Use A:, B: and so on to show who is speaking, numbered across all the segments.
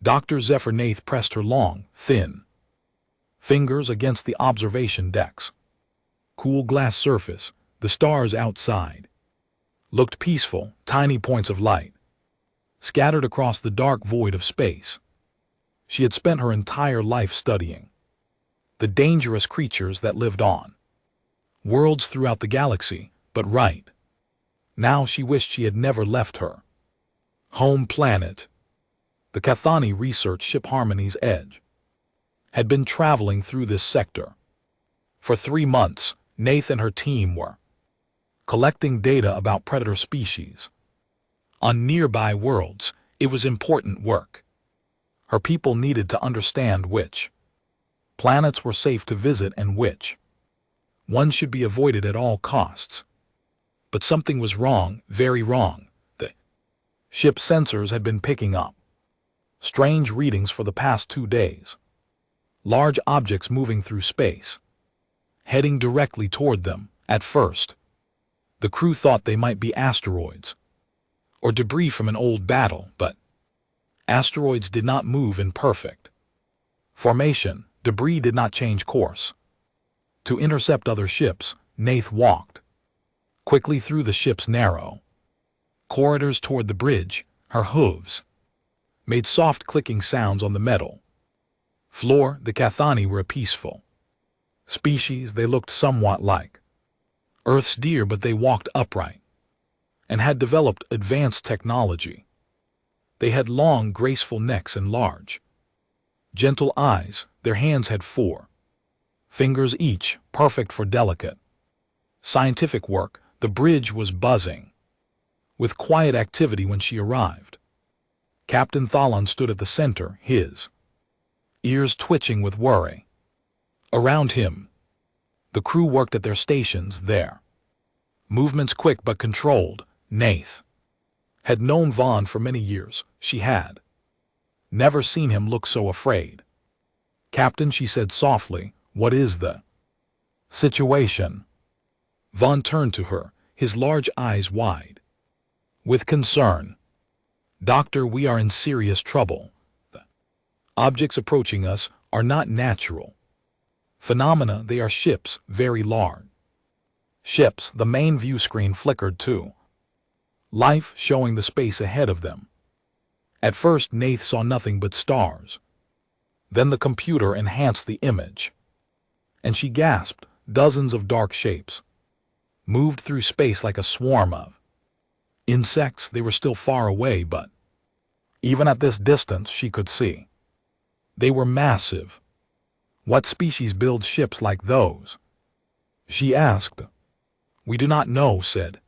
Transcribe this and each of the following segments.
A: Dr. Zephyr Nath pressed her long, thin fingers against the observation decks. Cool glass surface, the stars outside looked peaceful, tiny points of light, scattered across the dark void of space. She had spent her entire life studying the dangerous creatures that lived on worlds throughout the galaxy, but right now she wished she had never left her home planet. The Cathani research ship Harmony's Edge had been traveling through this sector. For 3 months, Nath and her team were collecting data about predator species on nearby worlds. It was important work. Her people needed to understand which planets were safe to visit and which one should be avoided at all costs. But something was wrong, very wrong. The ship's sensors had been picking up strange readings for the past 2 days. Large objects moving through space, heading directly toward them. At first, the crew thought they might be asteroids or debris from an old battle, but asteroids did not move in perfect formation. Debris did not change course. To intercept other ships, Nath walked quickly through the ship's narrow corridors toward the bridge. Her hooves made soft clicking sounds on the metal floor. The Cathani were a peaceful species. They looked somewhat like Earth's deer, but they walked upright and had developed advanced technology. They had long, graceful necks and large, gentle eyes. Their hands had 4 fingers each, perfect for delicate scientific work. The bridge was buzzing with quiet activity when she arrived. Captain Thalan stood at the center, his ears twitching with worry. Around him, the crew worked at their stations, their movements quick but controlled. Nath had known Vaughn for many years. She had never seen him look so afraid. "Captain," she said softly, "what is the situation?" Vaughn turned to her, his large eyes wide with concern. "Doctor, we are in serious trouble. The objects approaching us are not natural phenomena. They are ships, very large ships." The main view screen flickered to life, showing the space ahead of them. At first, Nath saw nothing but stars. Then the computer enhanced the image, and she gasped. Dozens of dark shapes moved through space like a swarm of insects. They were still far away, but even at this distance she could see they were massive. "What species builds ships like those?" she asked. "We do not know," said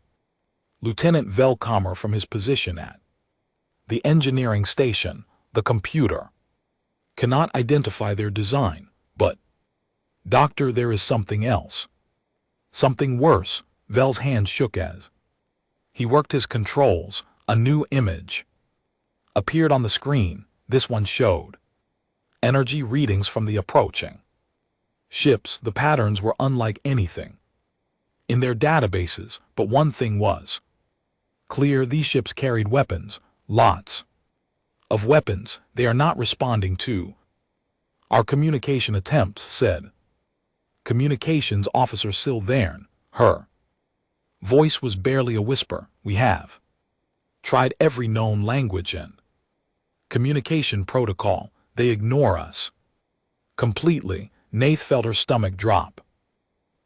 A: Lieutenant Velcomer from his position at the engineering station. "The computer cannot identify their design, but, Doctor, there is something else. Something worse." Vel's hand shook as he worked his controls. A new image appeared on the screen. This one showed energy readings from the approaching ships. The patterns were unlike anything in their databases, but one thing was clear: these ships carried weapons, lots of weapons. "They are not responding to our communication attempts," said Communications Officer Sylvain. Her voice was barely a whisper. "We have tried every known language and communication protocol. They ignore us completely." Nath felt her stomach drop.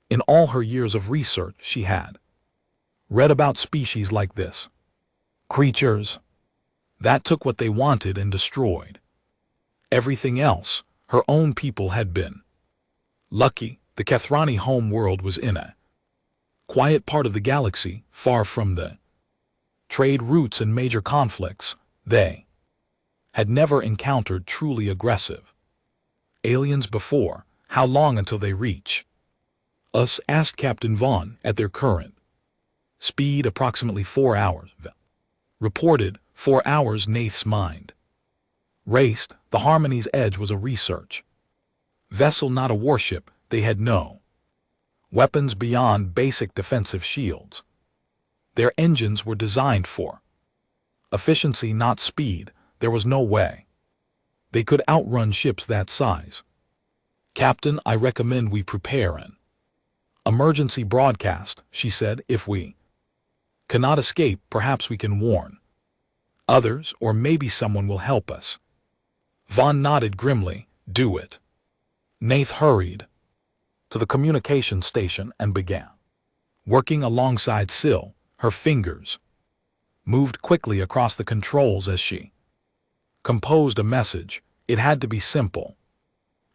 A: In all her years of research, she had read about species like this, creatures that took what they wanted and destroyed everything else. Her own people had been lucky. The Kathrani home world was in a quiet part of the galaxy, far from the trade routes and major conflicts. They had never encountered truly aggressive aliens before. "How long until they reach us?" asked Captain Vaughn. "At their current speed, approximately 4 hours. Reported. 4 hours. Nath's mind raced. The Harmony's Edge was a research vessel, not a warship. They had no weapons beyond basic defensive shields. Their engines were designed for efficiency, not speed. There was no way They could outrun ships that size. Captain, I recommend we prepare an emergency broadcast, she said. If we cannot escape, perhaps we can warn others, or maybe someone will help us. Vaughn nodded grimly. Do it. Nath hurried to the communication station and began working alongside Syl. Her fingers moved quickly across the controls as she composed a message. It had to be simple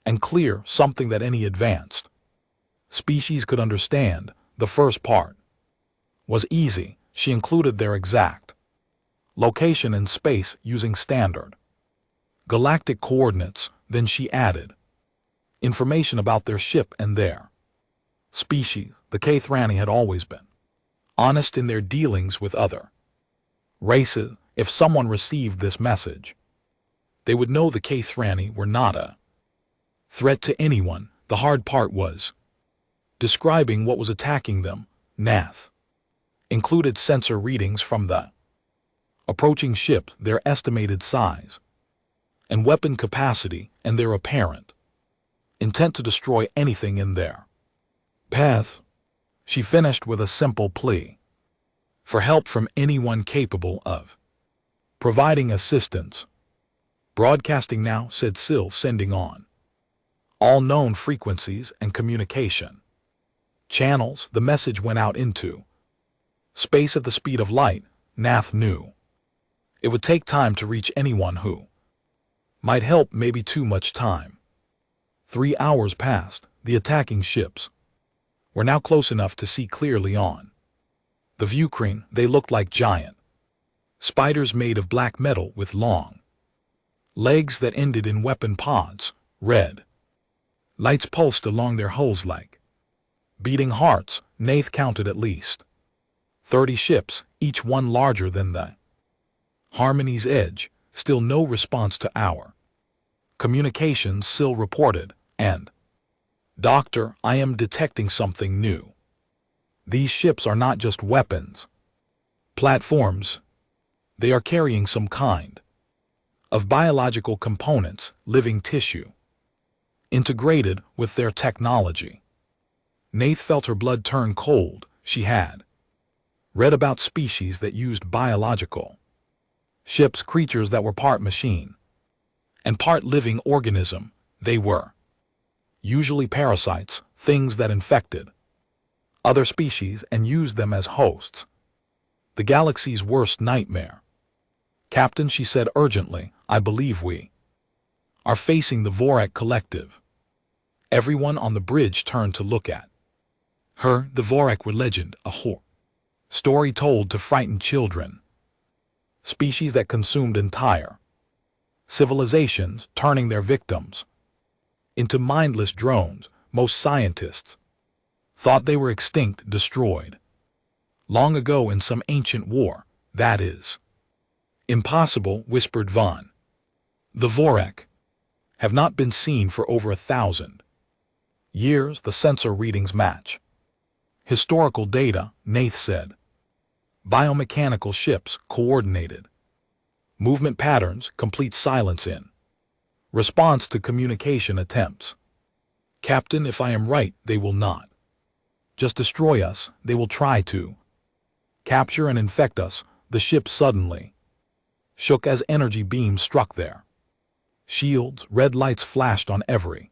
A: and clear, something that any advanced species could understand. The first part was easy. She included their exact location in space using standard galactic coordinates. Then she added information about their ship and their species. The Kathrani had always been honest in their dealings with other races. If someone received this message, they would know the Kathrani were not a threat to anyone. The hard part was describing what was attacking them. Nath included sensor readings from the approaching ship, their estimated size and weapon capacity, and their apparent intent to destroy anything in their path. She finished with a simple plea for help from anyone capable of providing assistance. Broadcasting now, said Syl, sending on all known frequencies and communication channels. The message went out into space at the speed of light. Nath knew it would take time to reach anyone who might help, maybe too much time. 3 hours passed. The attacking ships were now close enough to see clearly on the view screen. They looked like giant spiders made of black metal with long legs that ended in weapon pods. Red lights pulsed along their hulls like beating hearts. Nath counted at least 30 ships, each one larger than the Harmony's Edge. Still no response to our communications, Syl reported. And, Doctor, I am detecting something new. These ships are not just weapons platforms. They are carrying some kind of biological components, living tissue, integrated with their technology. Nath felt her blood turn cold. She had read about species that used biological ships, creatures that were part machine and part living organism. They were usually parasites, things that infected other species and used them as hosts. The galaxy's worst nightmare. Captain, she said urgently, I believe we are facing the Vorak Collective. Everyone on the bridge turned to look at her. The Vorak were legend, a horror story told to frighten children. Species that consumed entire civilizations, turning their victims into mindless drones. Most scientists thought they were extinct, destroyed long ago in some ancient war. That is impossible, whispered Vaughn. The Vorak have not been seen for over 1,000 years. The sensor readings match historical data, Nath said. Biomechanical ships, coordinated movement patterns, complete silence in response to communication attempts. Captain, if I am right, they will not just destroy us. They will try to capture and infect us. The ship suddenly shook as energy beams struck their shields. Red lights flashed on every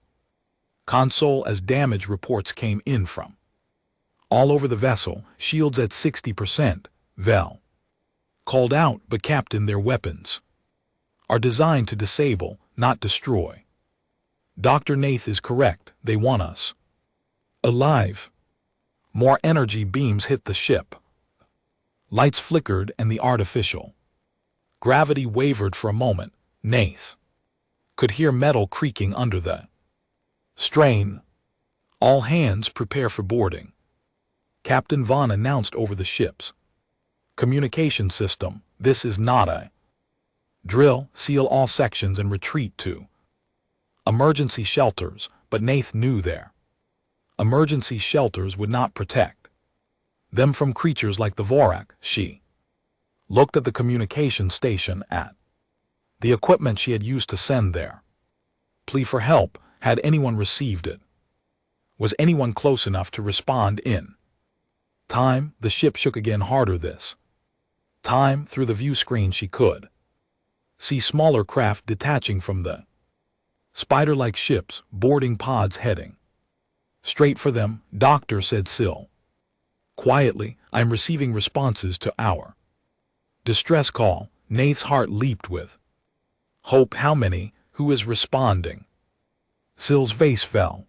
A: console as damage reports came in from all over the vessel. Shields at 60%. Vel called out, but Captain, their weapons are designed to disable, not destroy. Dr. Nath is correct. They want us alive. More energy beams hit the ship. Lights flickered and the artificial gravity wavered for a moment. Nath could hear metal creaking under the strain. All hands prepare for boarding, Captain Vaughn announced over the ship's communication system. This is not a drill. Seal all sections and retreat to emergency shelters. But Nath knew their emergency shelters would not protect them from creatures like the Vorak. She looked at the communication station at the equipment she had used to send there. Plea for help, had anyone received it? Was anyone close enough to respond in time? The ship shook again harder this time. Through the view screen she could see smaller craft detaching from the spider-like ships, boarding pods heading straight for them. Doctor, said Syl quietly, I'm receiving responses to our distress call. Nath's heart leaped with hope. How many? Who is responding? Syl's face fell.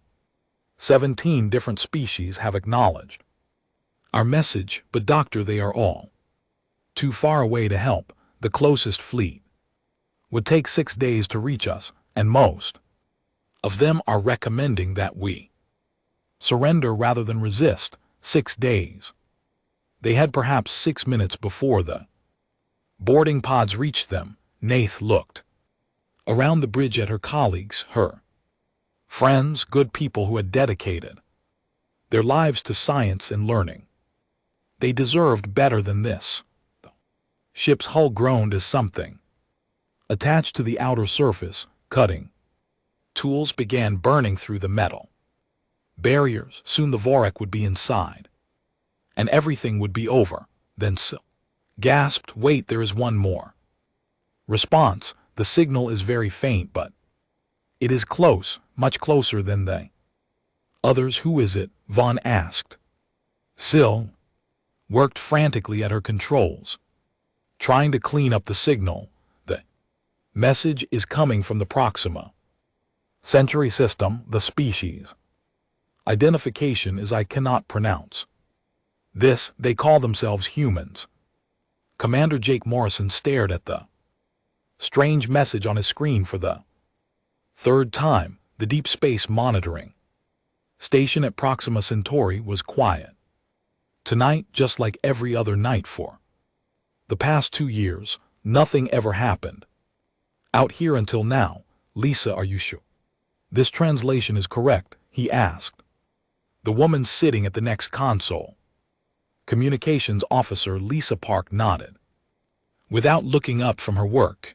A: 17 different species have acknowledged our message, but doctor, they are all too far away to help. The closest fleet would take 6 days to reach us, and most of them are recommending that we surrender rather than resist. 6 days. They had perhaps 6 minutes before the boarding pods reached them. Nath looked around the bridge at her colleagues, her friends, good people who had dedicated their lives to science and learning. They deserved better than this. The ship's hull groaned as something attached to the outer surface, cutting tools began burning through the metal barriers. Soon the Vorak would be inside, and everything would be over. Then Syl gasped, wait, there is one more response. The signal is very faint, but it is close, much closer than they others. Who is it? Vaughn asked. Syl worked frantically at her controls, trying to clean up the signal. The message is coming from the Proxima Centauri system. The species identification is I cannot pronounce. This, they call themselves humans. Commander Jake Morrison stared at the strange message on his screen for the third time. The deep space monitoring station at Proxima Centauri was quiet tonight, just like every other night for the past 2 years. Nothing ever happened out here until now. Lisa, are you sure this translation is correct? He asked the woman sitting at the next console. Communications officer Lisa Park nodded without looking up from her work.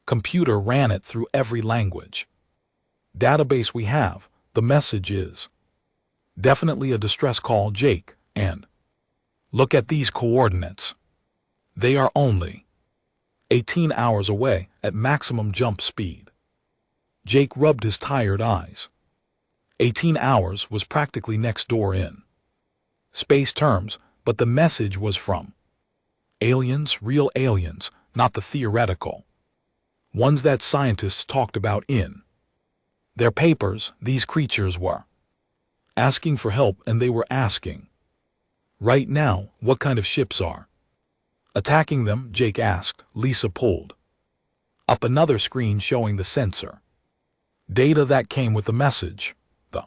A: Computer ran it through every language database we have. The message is definitely a distress call, Jake, and look at these coordinates. They are only 18 hours away at maximum jump speed. Jake rubbed his tired eyes. 18 hours was practically next door in space terms, but the message was from aliens, real aliens, not the theoretical ones that scientists talked about in their papers. These creatures were asking for help, and they were asking right now, what kind of ships are attacking them? Jake asked. Lisa pulled up another screen showing the sensor data that came with the message. The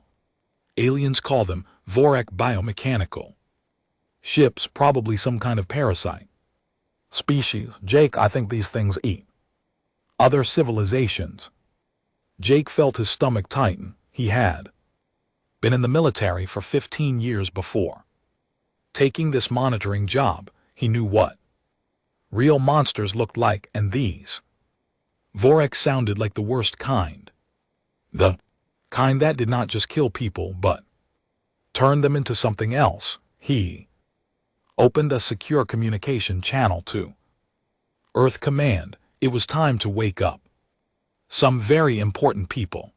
A: aliens call them Vorak biomechanical ships, probably some kind of parasite species. Jake, I think these things eat other civilizations. Jake felt his stomach tighten. He had been in the military for 15 years before taking this monitoring job. He knew what real monsters looked like, and these Vorak sounded like the worst kind. The kind that did not just kill people, but turned them into something else. He opened a secure communication channel to Earth Command. It was time to wake up some very important people.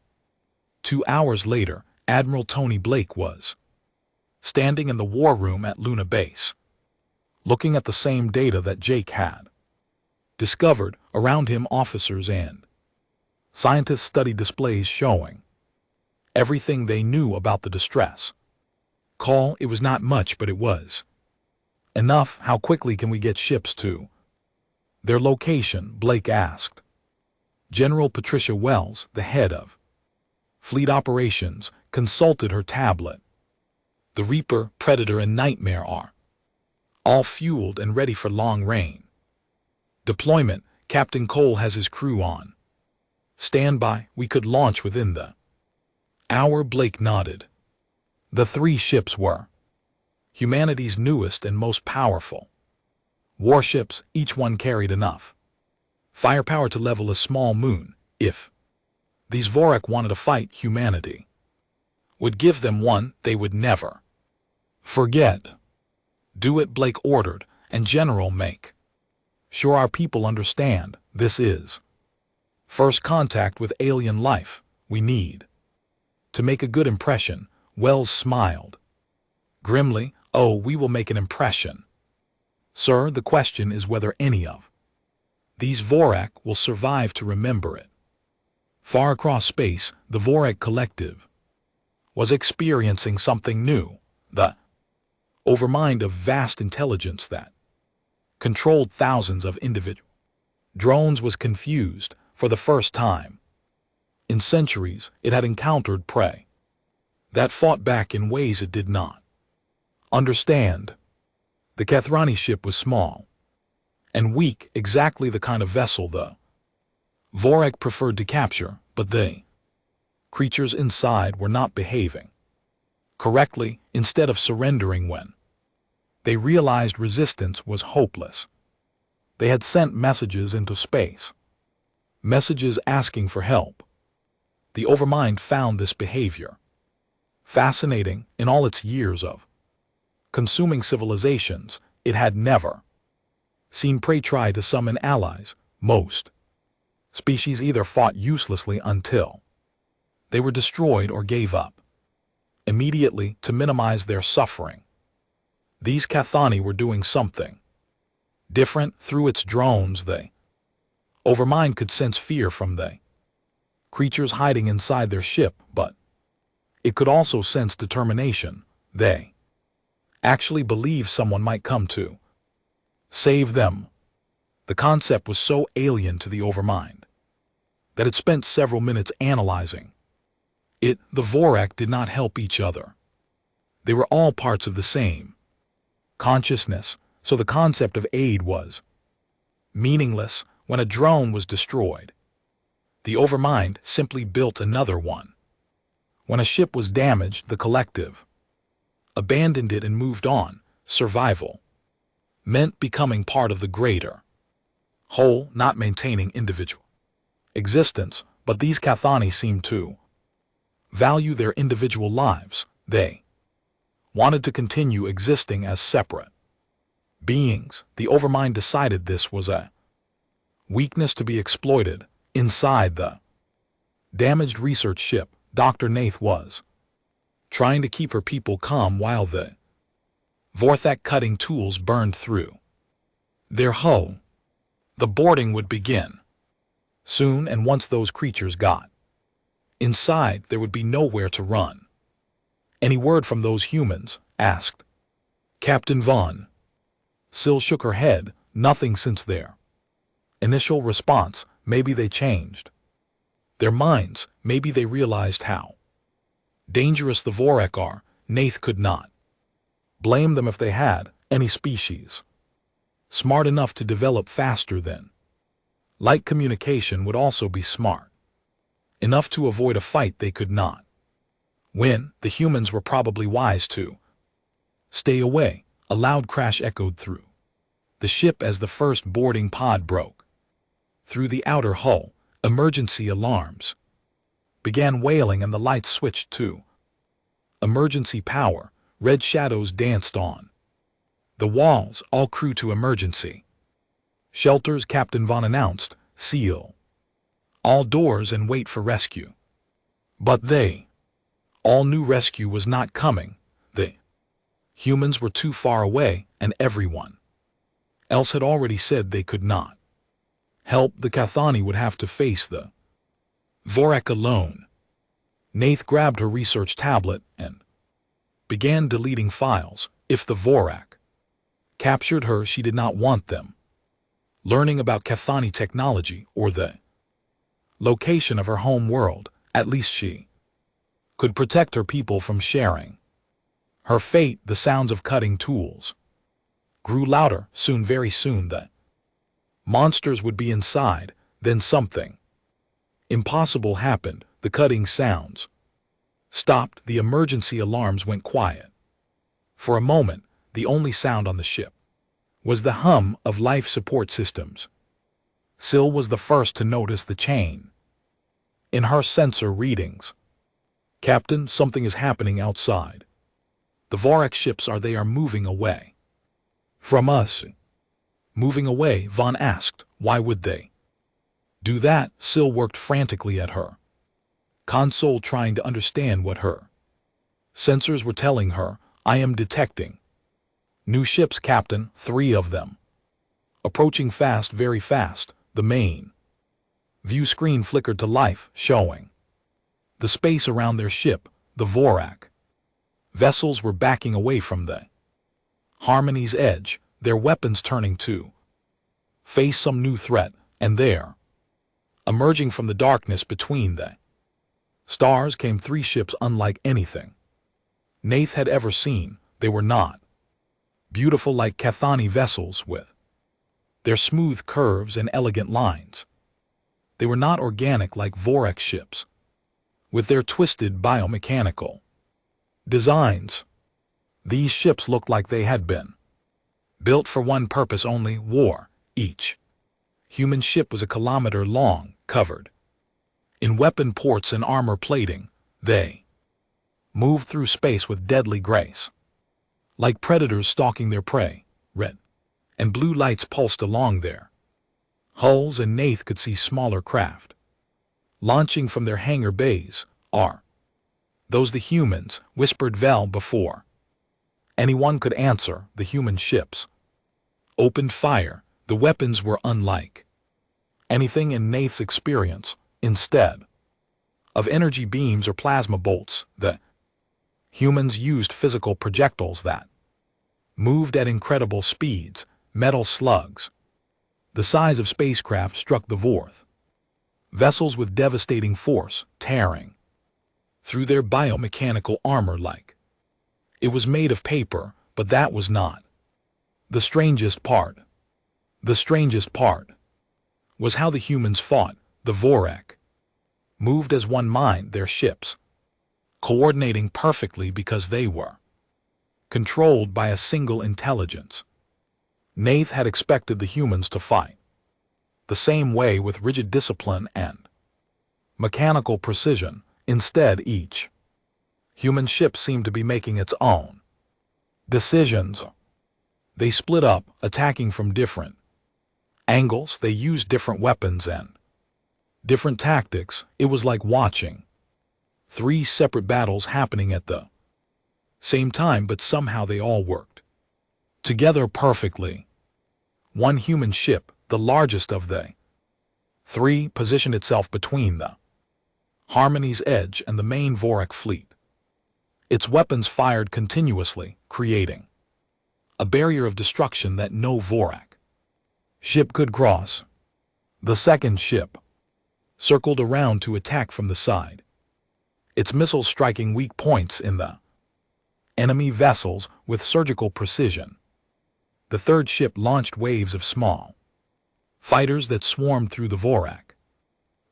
A: 2 hours later, Admiral Tony Blake was standing in the war room at Luna Base, looking at the same data that Jake had discovered. Around him, officers and scientists studied displays showing everything they knew about the distress call. It was not much, but it was enough. How quickly can we get ships to their location? Blake asked. General Patricia Wells, the head of Fleet Operations, consulted her tablet. The Reaper, Predator, and Nightmare are all fueled and ready for long-range deployment. Captain Cole has his crew on standby. We could launch within the hour. Blake nodded. The 3 ships were humanity's newest and most powerful warships. Each one carried enough firepower to level a small moon, if these Vorak wanted to fight humanity, would give them one they would never forget. Do it, Blake ordered, and General, make sure our people understand this is first contact with alien life. We need to make a good impression. Wells smiled grimly. Oh, we will make an impression, sir. The question is whether any of these Vorak will survive to remember it. Far across space, the Vorak collective was experiencing something new, the overmind of vast intelligence that controlled thousands of individual drones was confused. For the first time in centuries, it had encountered prey that fought back in ways it did not understand. The Kathrani ship was small and weak, exactly the kind of vessel the Vorak preferred to capture, but the creatures inside were not behaving correctly. Instead of surrendering when they realized resistance was hopeless, they had sent messages into space, messages asking for help. The Overmind found this behavior fascinating. In all its years of consuming civilizations, it had never seen prey try to summon allies. Most species either fought uselessly until they were destroyed or gave up immediately to minimize their suffering. These Cathani were doing something different. Through its drones, the Overmind could sense fear from the creatures hiding inside their ship, but it could also sense determination. They actually believed someone might come to save them. The concept was so alien to the Overmind that it spent several minutes analyzing it. The Vorak did not help each other. They were all parts of the same consciousness, so the concept of aid was meaningless. When a drone was destroyed, the Overmind simply built another one. When a ship was damaged, the collective abandoned it and moved on. Survival meant becoming part of the greater whole, not maintaining individual existence. But these Cathani seemed to value their individual lives. They wanted to continue existing as separate beings. The Overmind decided this was a weakness to be exploited. Inside the damaged research ship, Dr. Nath was trying to keep her people calm while the Vorthak cutting tools burned through their hull. The boarding would begin soon, and once those creatures got inside, there would be nowhere to run. Any word from those humans? Asked Captain Vaughn. Syl shook her head. Nothing since their initial response. Maybe they changed their minds. Maybe they realized how dangerous the Vorak are. Nath could not blame them if they had any species smart enough to develop faster than light. Communication would also be smart enough to avoid a fight they could not win. The humans were probably wise to stay away. A loud crash echoed through the ship as the first boarding pod broke through the outer hull. Emergency alarms began wailing and the lights switched to emergency power. Red shadows danced on the walls. All crew to emergency shelters, Captain Vaughn announced. Seal all doors and wait for rescue. But they all knew rescue was not coming. The humans were too far away, and everyone else had already said they could not help. The Cathani would have to face the Vorak alone. Nath grabbed her research tablet and began deleting files. If the Vorak captured her, she did not want them learning about Cathani technology or the location of her home world. At least she could protect her people from sharing her fate. The sounds of cutting tools grew louder. Soon, very soon, the monsters would be inside. Then something impossible happened. The cutting sounds stopped. The emergency alarms went quiet. For a moment, the only sound on the ship was the hum of life support systems. Syl was the first to notice the chain in her sensor readings. Captain, something is happening outside. The Vorak ships they are moving away. From us. Moving away, Vaughn asked. Why would they do that? Syl worked frantically at her console, trying to understand what her sensors were telling her. I am detecting new ships, Captain, 3 of them. Approaching fast, very fast. The main view screen flickered to life, showing the space around their ship. The Vorak vessels were backing away from the Harmony's edge, their weapons turning to face some new threat, and there, emerging from the darkness between the stars, came 3 ships unlike anything Nath had ever seen. They were not beautiful like Cathani vessels with their smooth curves and elegant lines. They were not organic like Vorak ships with their twisted biomechanical designs. These ships looked like they had been built for one purpose only: war. Each human ship was a kilometer long, covered in weapon ports and armor plating. They moved through space with deadly grace, like predators stalking their prey. Red and blue lights pulsed along their hulls, and Nath could see smaller craft launching from their hangar bays. Are those the humans? Whispered Vel. Before anyone could answer, the human ships opened fire. The weapons were unlike anything in Nath's experience. Instead of energy beams or plasma bolts, the humans used physical projectiles that moved at incredible speeds. Metal slugs the size of spacecraft struck the Vorth vessels with devastating force, tearing through their biomechanical armor like it was made of paper. But that was not the strangest part. The strangest part was how the humans fought. The Vorak moved as one mind, their ships coordinating perfectly because they were controlled by a single intelligence. Nath had expected the humans to fight the same way, with rigid discipline and mechanical precision. Instead, each human ship seemed to be making its own decisions. They split up, attacking from different angles. They used different weapons and different tactics. It was like watching 3 separate battles happening at the same time, but somehow they all worked together perfectly. One human ship, the largest of the 3, positioned itself between the Harmony's edge and the main Vorak fleet. Its weapons fired continuously, creating a barrier of destruction that no Vorak ship could cross. The second ship circled around to attack from the side, its missiles striking weak points in the enemy vessels with surgical precision. The third ship launched waves of small fighters that swarmed through the Vorak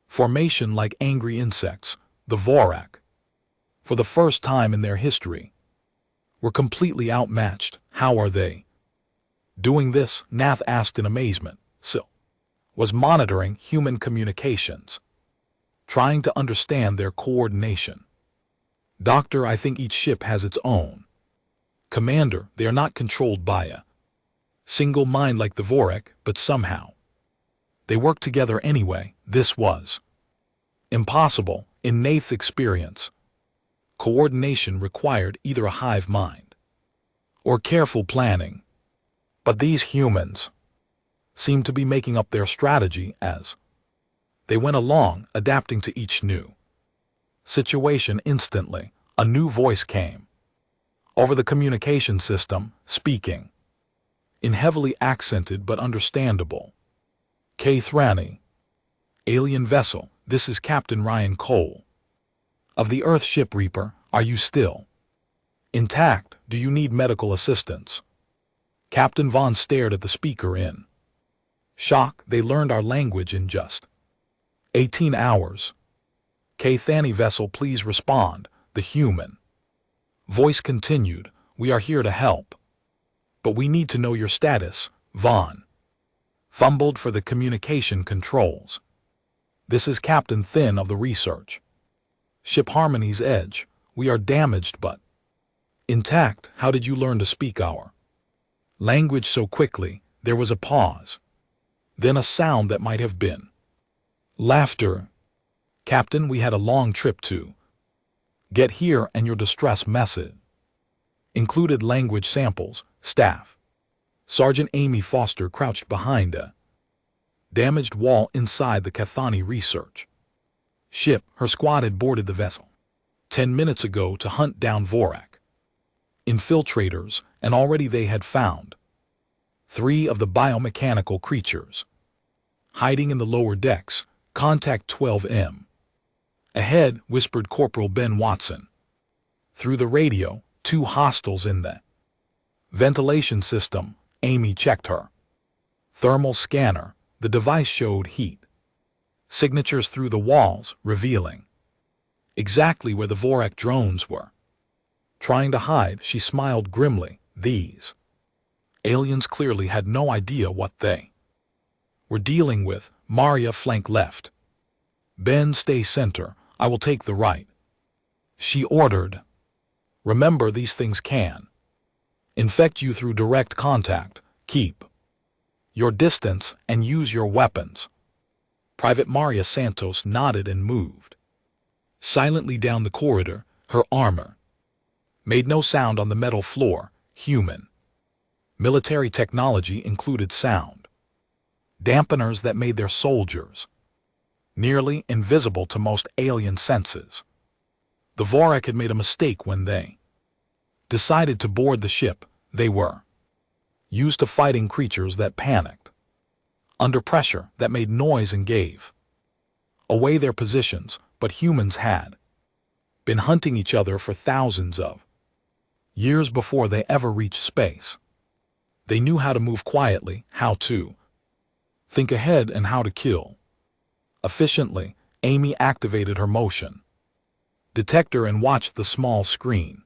A: formation like angry insects. The Vorak, for the first time in their history, were completely outmatched. How are they doing this? Nath asked in amazement. Syl was monitoring human communications, trying to understand their coordination. Doctor, I think each ship has its own commander. They are not controlled by a single mind like the Vorak, but somehow they work together anyway. This was impossible. In Nath's experience, coordination required either a hive mind or careful planning. But these humans seemed to be making up their strategy as they went along, adapting to each new situation instantly. A new voice came over the communication system, speaking in heavily accented but understandable Kathrani, alien vessel. This is Captain Ryan Cole of the Earth ship Reaper. Are you still intact? Do you need medical assistance? Captain Vaughn stared at the speaker in shock. They learned our language in just 18 hours. Kathrani vessel, please respond. The human voice continued. We are here to help, but we need to know your status. Vaughn fumbled for the communication controls. This is Captain Thin of the research. Ship Harmony's edge. We are damaged but intact. How did you learn to speak our language so quickly? There was a pause. Then a sound that might have been laughter. Captain, we had a long trip to get here, and your distress message included language samples. Staff. Sergeant Amy Foster crouched behind a damaged wall inside the Cathani research ship. Her squad had boarded the vessel 10 minutes ago to hunt down Vorak infiltrators, and already they had found 3 of the biomechanical creatures hiding in the lower decks. Contact 12M. Ahead, whispered Corporal Ben Watson. Through the radio, 2 hostiles in the ventilation system. Amy checked her thermal scanner. The device showed heat signatures through the walls, revealing exactly where the Vorak drones were trying to hide. She smiled grimly. These aliens clearly had no idea what they were dealing with. Maria flank left. Ben, stay center. I will take the right, she ordered. Remember, these things can infect you through direct contact. Keep your distance and use your weapons. Private Maria Santos nodded and moved silently down the corridor. Her armor made no sound on the metal floor. Human military technology included sound dampeners that made their soldiers nearly invisible to most alien senses. The Vorak had made a mistake when they decided to board the ship. They were used to fighting creatures that panicked under pressure, that made noise and gave away their positions. But humans had been hunting each other for thousands of years before they ever reached space. They knew how to move quietly, how to think ahead, and how to kill efficiently. Amy activated her motion detector and watched the small screen.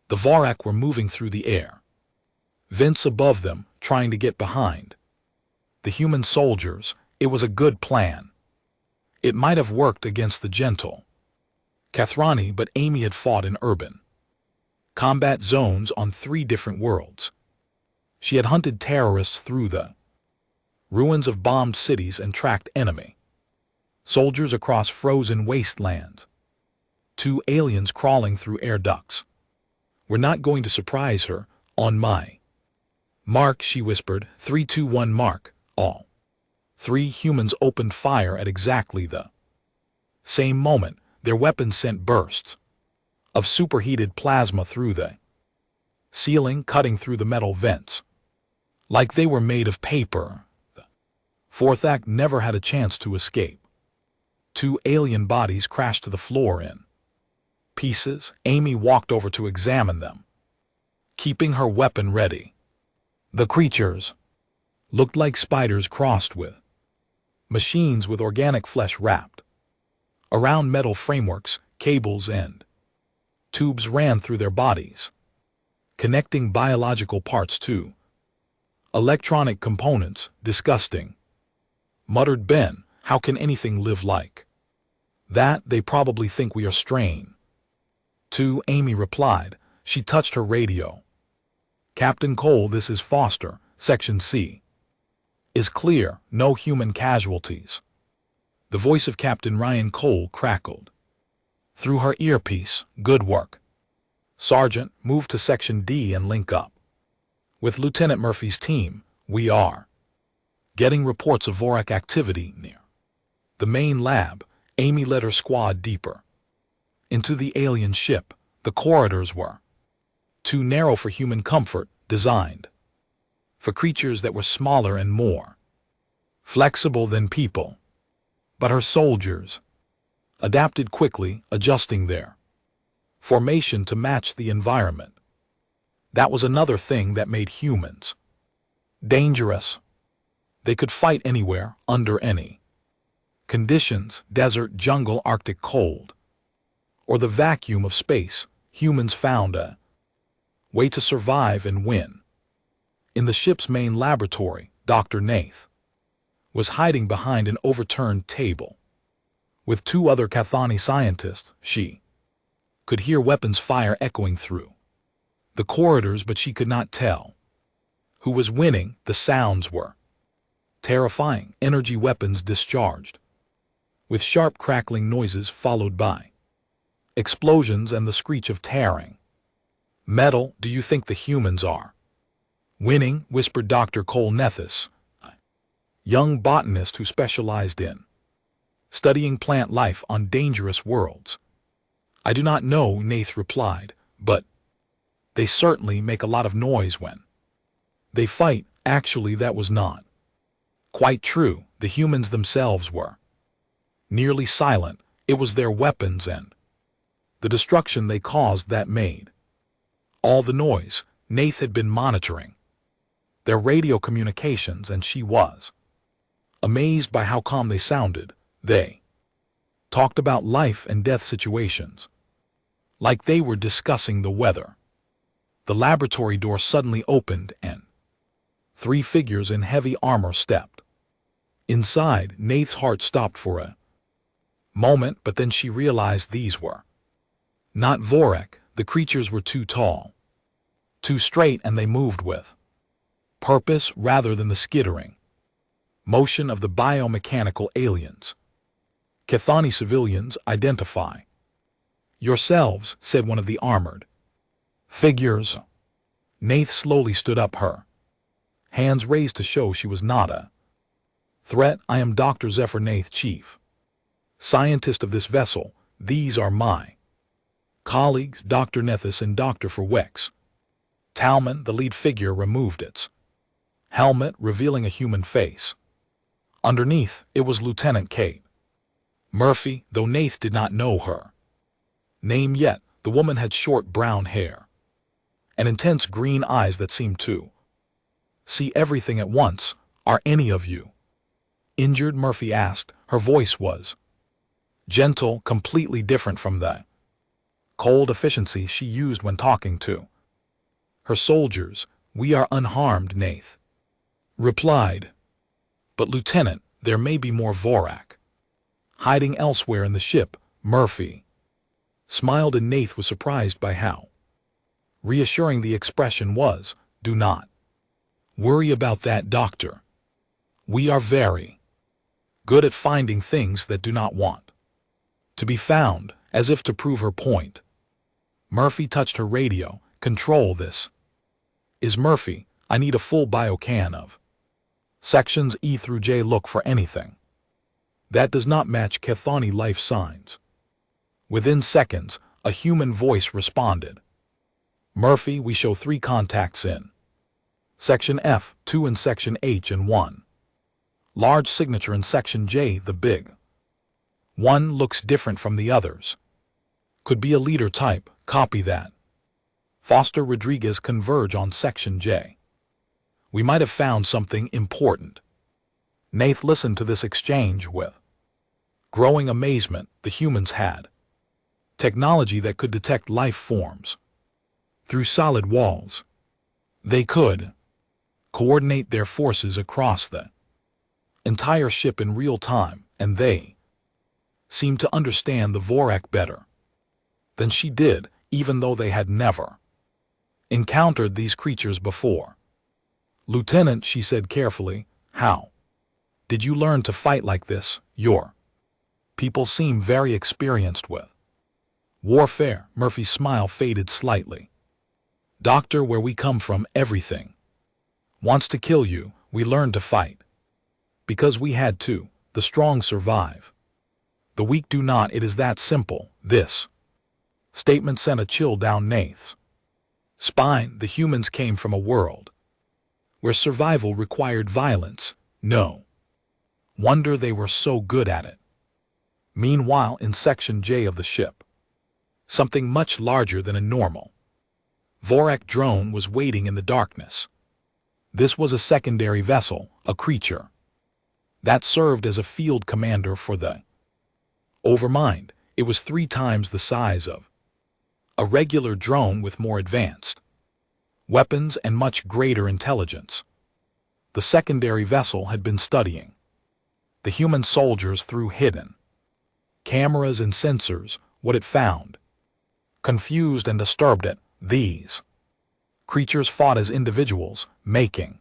A: The Vorak were moving through the air, vents above them, trying to get behind the human soldiers. It was a good plan. It might have worked against the gentle Kathrani, but Amy had fought in urban combat zones on 3 different worlds. She had hunted terrorists through the ruins of bombed cities and tracked enemy soldiers across frozen wastelands. 2 aliens crawling through air ducts were not going to surprise her. On my mark, she whispered. 3, 2, 1, mark. All 3 humans opened fire at exactly the same moment. Their weapons sent bursts of superheated plasma through the ceiling, cutting through the metal vents like they were made of paper. The 4th act never had a chance to escape. 2 alien bodies crashed to the floor in pieces. Amy walked over to examine them, keeping her weapon ready. The creatures looked like spiders crossed with machines, with organic flesh wrapped around metal frameworks. Cables and tubes ran through their bodies, connecting biological parts to electronic components. Disgusting, muttered Ben. How can anything live like that? They probably think we are strange. 2, Amy replied. She touched her radio. Captain Cole, this is Foster. Section C is clear. No human casualties. The voice of Captain Ryan Cole crackled through her earpiece. Good work, Sergeant. Move to Section D and link up with Lieutenant Murphy's team. We are getting reports of Vorak activity near the main lab. Amy led her squad deeper into the alien ship. The corridors were too narrow for human comfort, designed for creatures that were smaller and more flexible than people. But her soldiers adapted quickly, adjusting their formation to match the environment. That was another thing that made humans dangerous. They could fight anywhere, under any conditions: desert, jungle, Arctic cold, or the vacuum of space. Humans found a way to survive and win. In the ship's main laboratory, Dr. Nath was hiding behind an overturned table. With two other Cathani scientists, she could hear weapons fire echoing through the corridors, but she could not tell who was winning. The sounds were terrifying, energy weapons discharged, with sharp crackling noises followed by explosions and the screech of tearing metal. "Do you think the humans are winning?" whispered Dr. Cole Nethys, a young botanist who specialized in studying plant life on dangerous worlds. "I do not know," Nath replied, "but they certainly make a lot of noise when they fight." Actually, that was not quite true. The humans themselves were nearly silent. It was their weapons and the destruction they caused that made all the noise. Nath had been monitoring their radio communications, and she was amazed by how calm they sounded. They talked about life and death situations, like they were discussing the weather. The laboratory door suddenly opened, and three figures in heavy armor stepped inside. Nath's heart stopped for a moment, but then she realized these were not Vorak. The creatures were too tall, too straight, and they moved with purpose rather than the skittering motion of the biomechanical aliens. "Cathani civilians, identify yourselves," said one of the armored figures. Nath slowly stood up, her hands raised to show she was not a threat. "I am Dr. Zephyr Nath, chief scientist of this vessel. These are my colleagues, Dr. Nethys and Dr. Ferwex." Talman, the lead figure, removed its helmet, revealing a human face. Underneath, it was Lieutenant Kate Murphy, though Nath did not know her name yet. The woman had short brown hair and intense green eyes that seemed to see everything at once. "Are any of you injured?" Murphy asked. Her voice was gentle, completely different from the cold efficiency she used when talking to her soldiers. "We are unharmed," Nath replied. "But Lieutenant, there may be more Vorak hiding elsewhere in the ship." Murphy smiled, and Nath was surprised by how reassuring the expression was. "Do not worry about that, Doctor. We are very good at finding things that do not want to be found." As if to prove her point, Murphy touched her radio. "Control, this is Murphy. I need a full biocan of sections E through J. Look for anything that does not match Cathani life signs." Within seconds, a human voice responded. "Murphy, we show 3 contacts in Section F, 2 in Section H, and 1 large signature in Section J. The big one looks different from the others. Could be a leader type. Copy that. Foster Rodriguez converge on Section J. We might have found something important." Nath listened to this exchange with growing amazement. The humans had technology that could detect life forms through solid walls. They could coordinate their forces across the entire ship in real time, and they seemed to understand the Vorak better than she did, even though they had never encountered these creatures before. "Lieutenant," she said carefully, "how did you learn to fight like this? Your people seem very experienced with warfare." Murphy's smile faded slightly. "Doctor, where we come from, everything wants to kill you. We learned to fight because we had to. The strong survive. The weak do not. It is that simple." This statement sent a chill down Nath's spine. The humans came from a world where survival required violence. No wonder they were so good at it. Meanwhile, in Section J of the ship, something much larger than a normal Vorak drone was waiting in the darkness. This was a secondary vessel, a creature that served as a field commander for the Overmind. It was 3 times the size of a regular drone, with more advanced weapons and much greater intelligence. The secondary vessel had been studying The human soldiers threw hidden cameras and sensors, what it found. Confused and disturbed at these creatures fought as individuals, making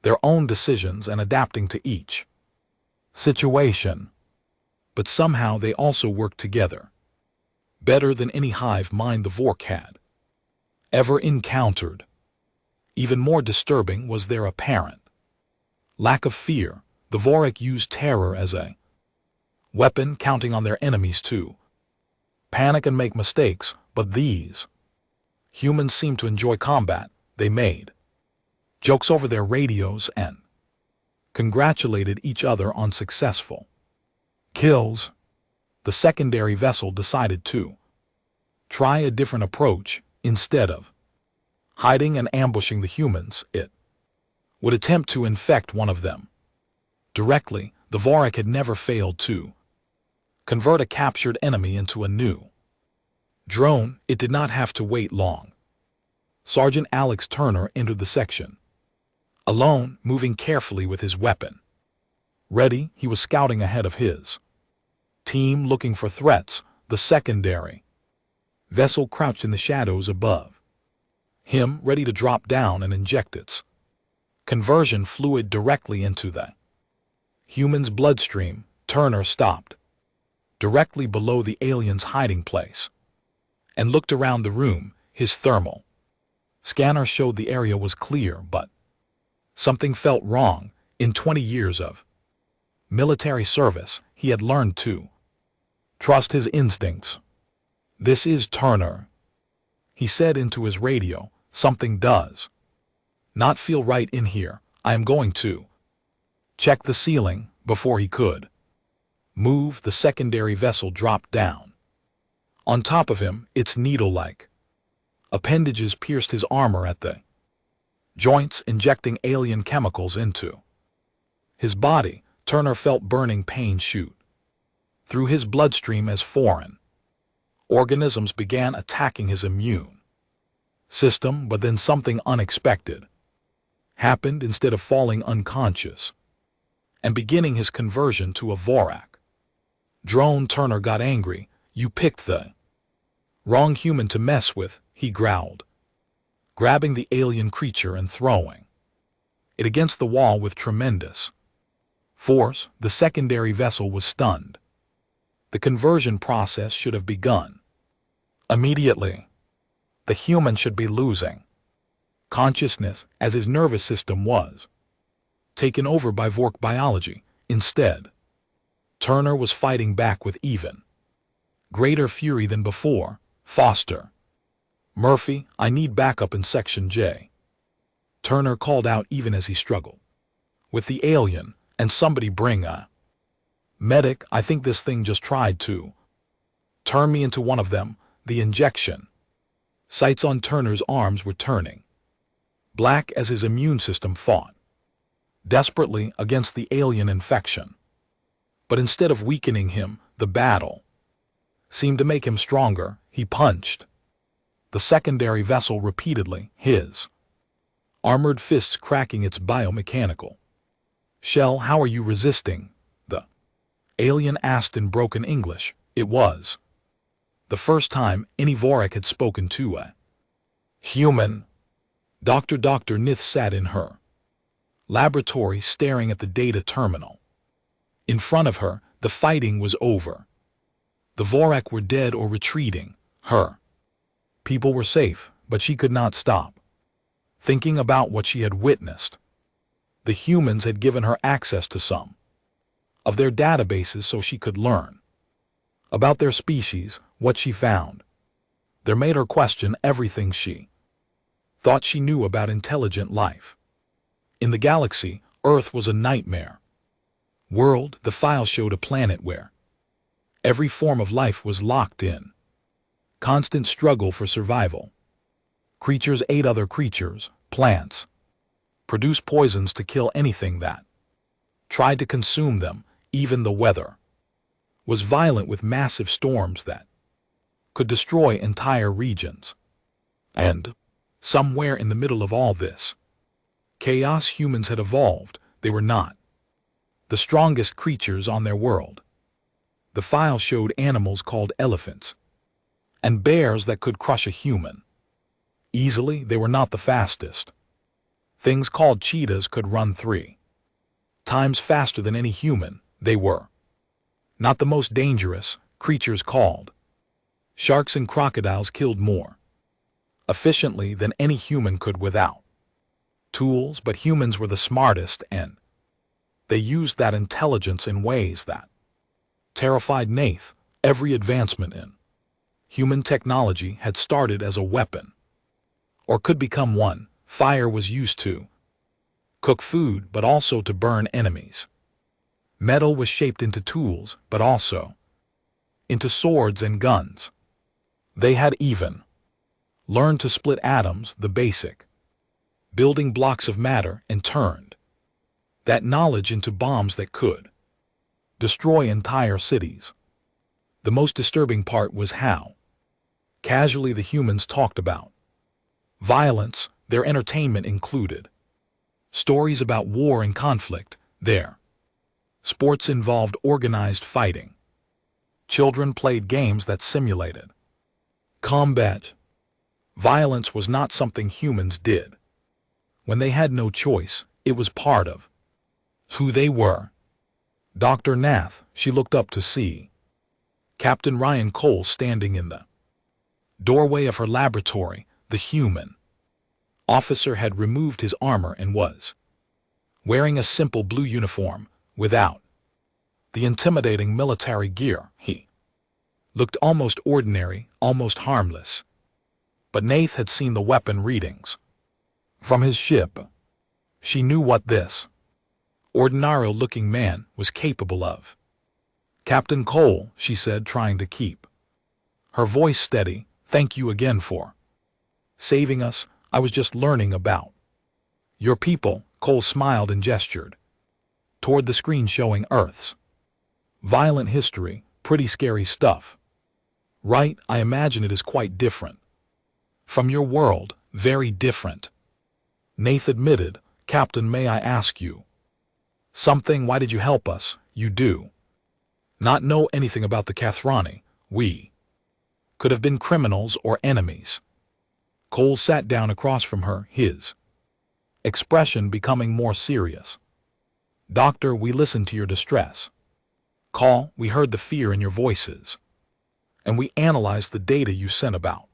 A: their own decisions and adapting to each situation. But somehow they also worked together, better than any hive mind the Vork had ever encountered. Even more disturbing was their apparent lack of fear. The Vork used terror as a weapon, counting on their enemies to panic and make mistakes, but these humans seemed to enjoy combat. They made jokes over their radios and congratulated each other on successful kills. The secondary vessel decided to try a different approach. Instead of hiding and ambushing the humans, it would attempt to infect one of them directly. The Vork had never failed to convert a captured enemy into a new drone. It did not have to wait long. Sergeant Alex Turner entered the section alone, moving carefully with his weapon ready. He was scouting ahead of his team, looking for threats. The secondary vessel crouched in the shadows above him, ready to drop down and inject its conversion fluid directly into the human's bloodstream. Turner stopped directly below the alien's hiding place and looked around the room. His thermal scanner showed the area was clear, but something felt wrong. In 20 years of military service, he had learned to trust his instincts. "This is Turner," he said into his radio. "Something does not feel right in here. I am going to check the ceiling." Before he could move, the secondary vessel dropped down on top of him. Its needle-like appendages pierced his armor at the joints, injecting alien chemicals into his body. Turner felt burning pain shoot through his bloodstream as foreign organisms began attacking his immune system. But then something unexpected happened. Instead of falling unconscious and beginning his conversion to a Vork drone, Turner got angry. "You picked the wrong human to mess with," he growled, grabbing the alien creature and throwing it against the wall with tremendous force. The secondary vessel was stunned. The conversion process should have begun immediately. The human should be losing consciousness as his nervous system was taken over by Vork biology. Instead, Turner was fighting back with even greater fury than before. "Foster, Murphy, I need backup in Section J," Turner called out even as he struggled with the alien. "And somebody bring a medic. I think this thing just tried to turn me into one of them." The injection sights on Turner's arms were turning black as his immune system fought desperately against the alien infection. But instead of weakening him, the battle seemed to make him stronger. He punched the secondary vessel repeatedly, his armored fists cracking its biomechanical shell. "How are you resisting?" the alien asked in broken English. It was the first time any Vork had spoken to a human. Dr. Nith sat in her laboratory staring at the data terminal. In front of her, the fighting was over. The Vork were dead or retreating. Her people were safe, but she could not stop thinking about what she had witnessed. The humans had given her access to some of their databases so she could learn about their species. What she found there made her question everything she thought she knew about intelligent life. In the galaxy, Earth was a nightmare world. The file showed a planet where every form of life was locked in constant struggle for survival. Creatures ate other creatures. Plants produced poisons to kill anything that tried to consume them. Even the weather was violent, with massive storms that could destroy entire regions. And somewhere in the middle of all this chaos, humans had evolved. They were not the strongest creatures on their world. The file showed animals called elephants, and bears that could crush a human. Easily, they were not the fastest. Things called cheetahs could run 3 times faster than any human. They were not the most dangerous. Creatures called sharks and crocodiles killed more efficiently than any human could without tools, but humans were the smartest, and they used that intelligence in ways that terrified Nath. Every advancement in human technology had started as a weapon, or could become one. Fire was used to cook food, but also to burn enemies. Metal was shaped into tools, but also into swords and guns. They had even learned to split atoms, the basic building blocks of matter, and turned that knowledge into bombs that could destroy entire cities. The most disturbing part was how casually the humans talked about violence. Their entertainment included stories about war and conflict. Their sports involved organized fighting. Children played games that simulated combat. Violence was not something humans did when they had no choice. It was part of who they were. Dr. Nath, she looked up to see Captain Ryan Cole standing in the doorway of her laboratory. The human officer had removed his armor and was wearing a simple blue uniform without the intimidating military gear. He looked almost ordinary, almost harmless. But Nath had seen the weapon readings from his ship. She knew what this ordinary-looking man was capable of. "Captain Cole," she said, trying to keep her voice steady, "thank you again for saving us. I was just learning about your people." Cole smiled and gestured toward the screen showing Earth's violent history. "Pretty scary stuff, right? I imagine it is quite different from your world." "Very different," Nath admitted. "Captain, may I ask you something? Why did you help us?" "You do not know anything about the Kathrani. We could have been criminals or enemies." Cole sat down across from her, his expression becoming more serious. "Doctor, we listened to your distress call. We heard the fear in your voices, and we analyzed the data you sent about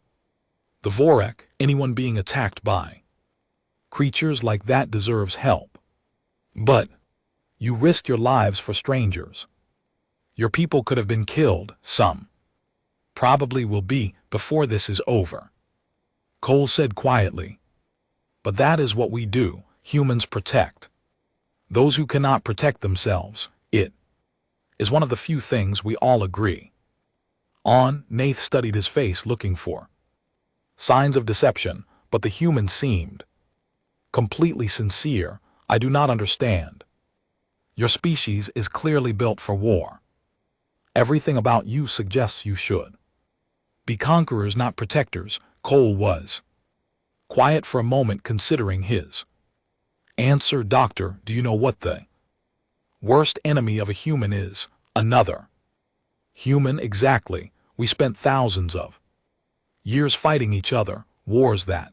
A: the Vorek. Anyone being attacked by creatures like that deserves help. But you risked your lives for strangers. Your people could have been killed. Some probably will be before this is over," Cole said quietly. "But that is what we do. Humans protect those who cannot protect themselves. It is one of the few things we all agree on." Nath studied his face, looking for signs of deception, but the human seemed completely sincere. "I do not understand. Your species is clearly built for war. Everything about you suggests you should be conquerors, not protectors." Cole was quiet for a moment, considering his answer. "Doctor, do you know what the worst enemy of a human is?" "Another human." "Exactly. We spent thousands of years fighting each other, wars that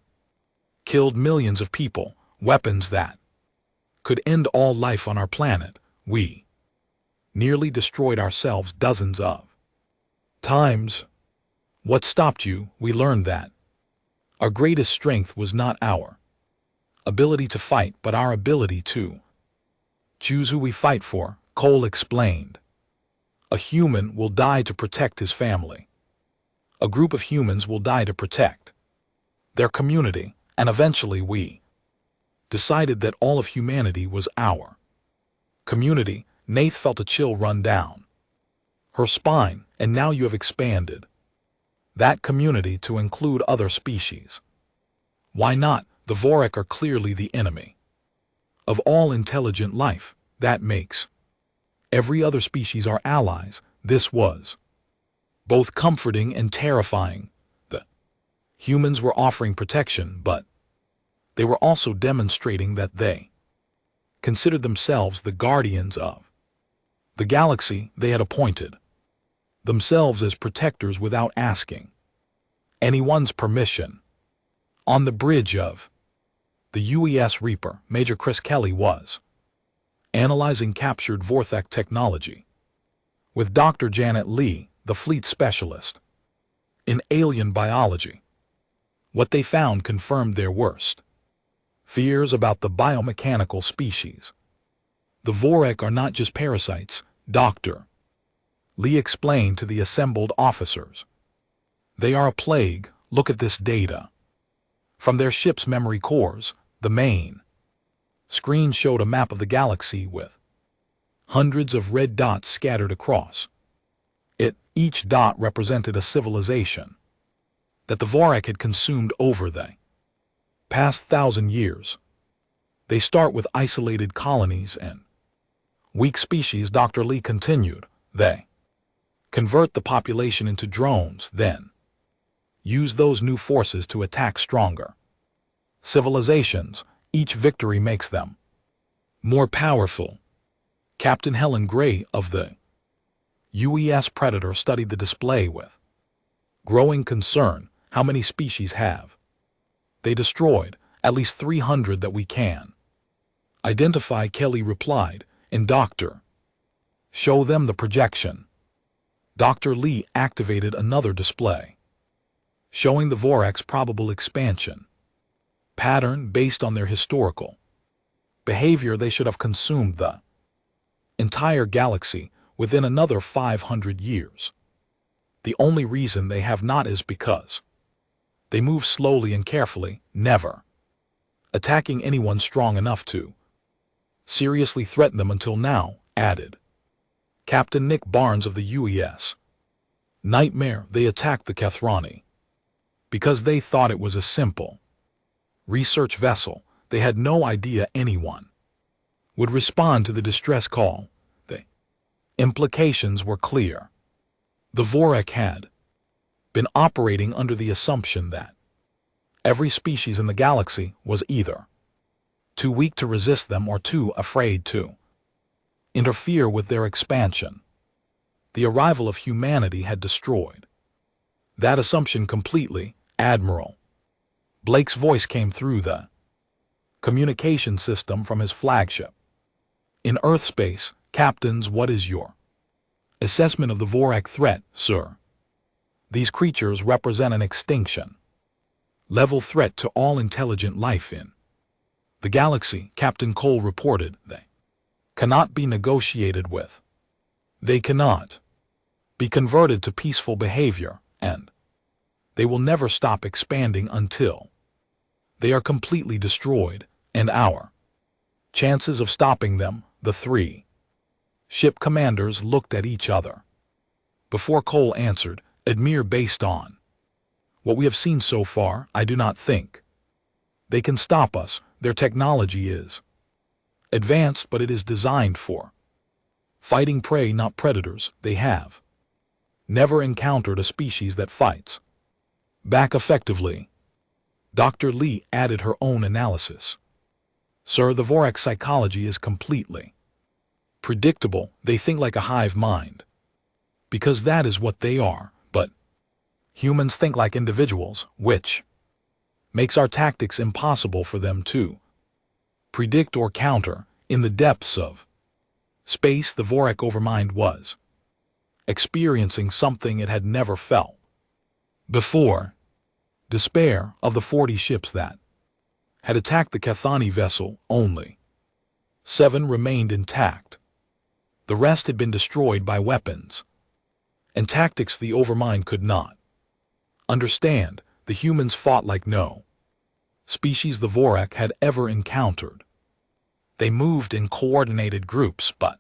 A: killed millions of people, weapons that could end all life on our planet. We nearly destroyed ourselves dozens of times. What stopped you? We learned that our greatest strength was not our ability to fight, but our ability to choose who we fight for," Cole explained. "A human will die to protect his family. A group of humans will die to protect their community, and eventually we decided that all of humanity was our community." Nath felt a chill run down her spine. "And now you have expanded that community to include other species. Why not? The Vorek are clearly the enemy of all intelligent life. That makes every other species our allies." This was both comforting and terrifying. The humans were offering protection, but they were also demonstrating that they considered themselves the guardians of The galaxy they had appointed themselves as protectors without asking anyone's permission. On the bridge of the UES Reaper, Major Chris Kelly was analyzing captured Vorthak technology with Dr. Janet Lee, the fleet specialist in alien biology. What they found confirmed their worst fears about the biomechanical species. The Vorek are not just parasites, Dr. Lee explained to the assembled officers. They are a plague. Look at this data. From their ship's memory cores, the main screen showed a map of the galaxy with hundreds of red dots scattered across it. Each dot represented a civilization that the Vorek had consumed over the past 1,000 years. They start with isolated colonies and weak species, Dr. Lee continued. They convert the population into drones, then use those new forces to attack stronger civilizations. Each victory makes them more powerful. Captain Helen Gray of the UES Predator studied the display with growing concern. How many species have they destroyed? At least 300 that we can identify, Kelly replied. And Dr. show them the projection. Dr. Lee activated another display showing the Vorek's probable expansion pattern based on their historical behavior. They should have consumed the entire galaxy within another 500 years. The only reason they have not is because they move slowly and carefully, never attacking anyone strong enough to seriously threaten them until now, added Captain Nick Barnes of the UES Nightmare. They attacked the Kethrani because they thought it was a simple research vessel. They had no idea anyone would respond to the distress call. The implications were clear. The Vorek had been operating under the assumption that every species in the galaxy was either too weak to resist them or too afraid to interfere with their expansion. The arrival of humanity had destroyed that assumption completely. Admiral Blake's voice came through the communication system from his flagship. In Earth space, captains, what is your assessment of the Vorek threat, sir? These creatures represent an extinction level threat to all intelligent life in the galaxy, Captain Cole reported. They cannot be negotiated with. They cannot be converted to peaceful behavior, and they will never stop expanding until they are completely destroyed, and our chances of stopping them. The three ship commanders looked at each other before Cole answered. Admir, based on what we have seen so far, I do not think they can stop us. Their technology is advanced, but it is designed for fighting prey, not predators. They have never encountered a species that fights back effectively. Dr. Lee added her own analysis. Sir, the Vorek psychology is completely predictable. They think like a hive mind because that is what they are, but humans think like individuals, which makes our tactics impossible for them to predict or counter. In the depths of space, the Vorek overmind was experiencing something it had never felt before. Despair of the 40 ships that had attacked the Cathani vessel, only 7 remained intact. The rest had been destroyed by weapons and tactics the overmind could not understand. The humans fought like no species the Vorek had ever encountered. They moved in coordinated groups, but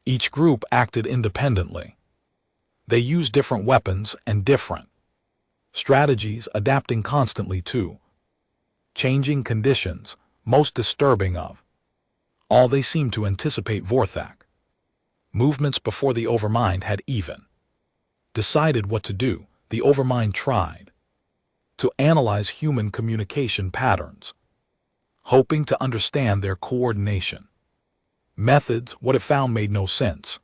A: each group acted independently. They used different weapons and different strategies, adapting constantly to changing conditions. Most disturbing of all, they seemed to anticipate Vorthak movements before the overmind had even decided what to do. The overmind tried to analyze human communication patterns, hoping to understand their coordination. Methods, what it found made no sense.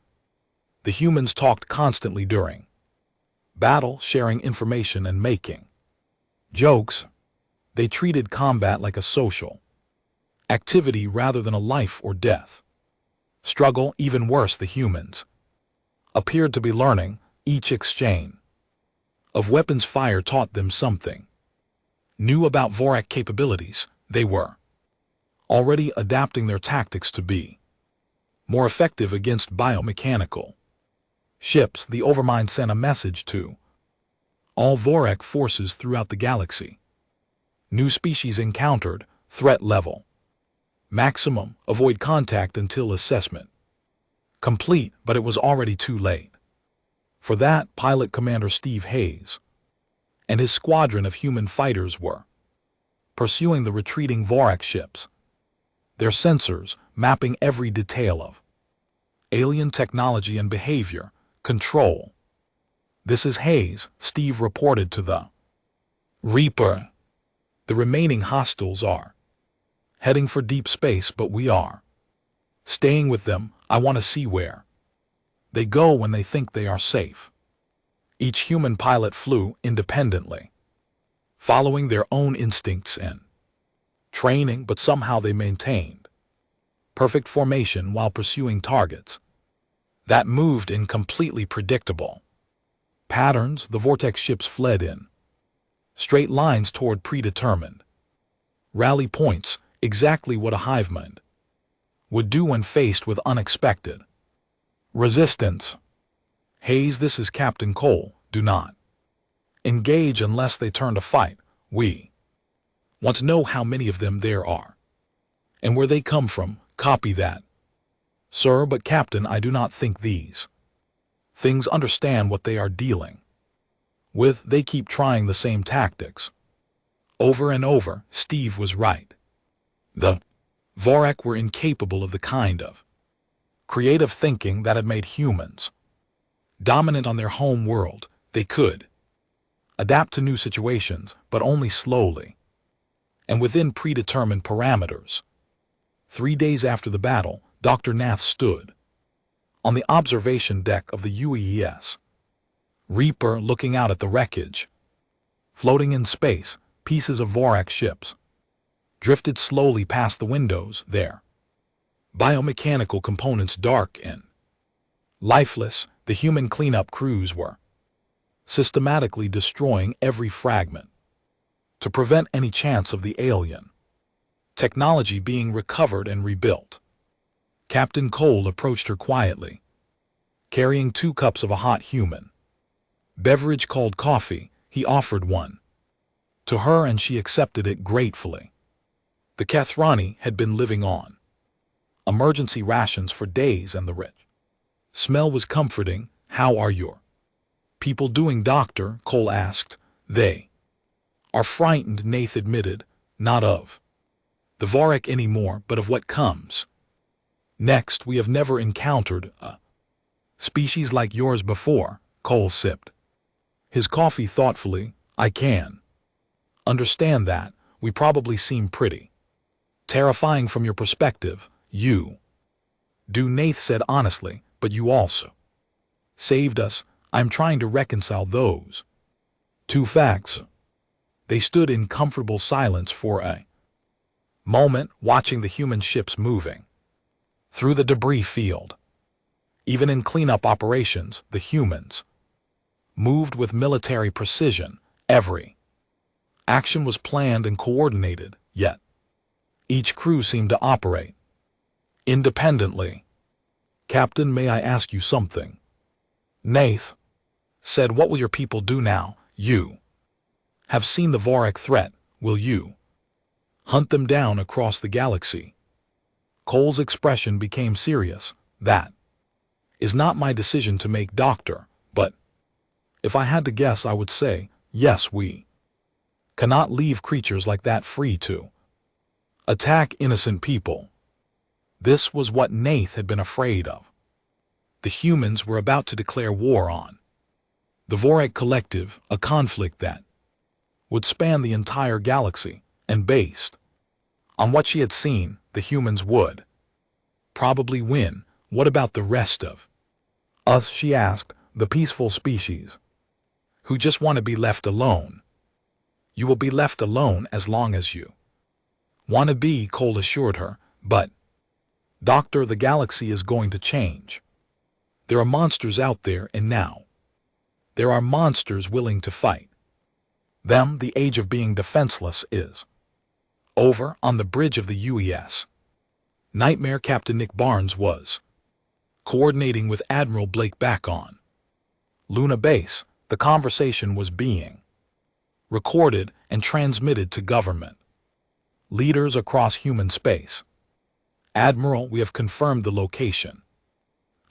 A: The humans talked constantly during battle, sharing information and making jokes. They treated combat like a social activity rather than a life or death struggle. Even worse, the humans appeared to be learning. Each exchange of weapons fire taught them something new about Vorak capabilities. They were already adapting their tactics to be more effective against biomechanical ships. The Overmind sent a message to all Vorak forces throughout the galaxy. New species encountered, threat level maximum, avoid contact until assessment complete. But it was already too late. For that, Pilot Commander Steve Hayes and his squadron of human fighters were pursuing the retreating Vorak ships, their sensors mapping every detail of alien technology and behavior. Control. This is Hayes, Steve reported to the Reaper. The remaining hostiles are heading for deep space, but we are staying with them. I want to see where they go when they think they are safe. Each human pilot flew independently, following their own instincts and training, but somehow they maintained perfect formation while pursuing targets that moved in completely predictable patterns. The Vortex ships fled in straight lines toward predetermined rally points, exactly what a hive mind would do when faced with unexpected resistance. Hayes, this is Captain Cole. Do not engage unless they turn to fight. We want to know how many of them there are and where they come from. Copy that, sir. But Captain, I do not think these things understand what they are dealing with. They keep trying the same tactics over and over. Steve was right. The Vorak were incapable of the kind of creative thinking that had made humans dominant on their home world. They could adapt to new situations, but only slowly and within predetermined parameters. 3 days after the battle, Dr. Nath stood on the observation deck of the UES Reaper, looking out at the wreckage. Floating in space, pieces of Vorak ships drifted slowly past the windows, their biomechanical components dark and lifeless. The human cleanup crews were systematically destroying every fragment to prevent any chance of the alien technology being recovered and rebuilt. Captain Cole approached her quietly, carrying 2 cups of a hot human beverage called coffee. He offered one to her and she accepted it gratefully. The Kathrani had been living on emergency rations for days and the rich smell was comforting. How are your people doing, Doctor? Cole asked. They are frightened, Nath admitted, not of the Vorak anymore, but of what comes next. We have never encountered a species like yours before. Cole sipped his coffee thoughtfully. I can understand that. We probably seem pretty terrifying from your perspective. You do, Nath said honestly, but you also saved us. I'm trying to reconcile those 2 facts. They stood in comfortable silence for a moment, watching the human ships moving through the debris field. Even in cleanup operations, the humans moved with military precision. Every action was planned and coordinated, yet each crew seemed to operate independently. Captain, may I ask you something? Nath said, what will your people do now? You have seen the Vorak threat. Will you hunt them down across the galaxy? Cole's expression became serious. That is not my decision to make, Doctor, but if I had to guess, I would say, yes, we cannot leave creatures like that free to attack innocent people. This was what Nath had been afraid of. The humans were about to declare war on the Vorak Collective, a conflict that would span the entire galaxy, and based on what she had seen, the humans would Probably win. What about the rest of us, she asked, the peaceful species, who just want to be left alone. You will be left alone as long as you want to be, Cole assured her, but, Doctor, the galaxy is going to change. There are monsters out there, and now there are monsters willing to fight. Them, the age of being defenseless is over. On the bridge of the UES Nightmare, Captain Nick Barnes was coordinating with Admiral Blake back on Luna Base. The conversation was being recorded and transmitted to government leaders across human space. Admiral, we have confirmed the location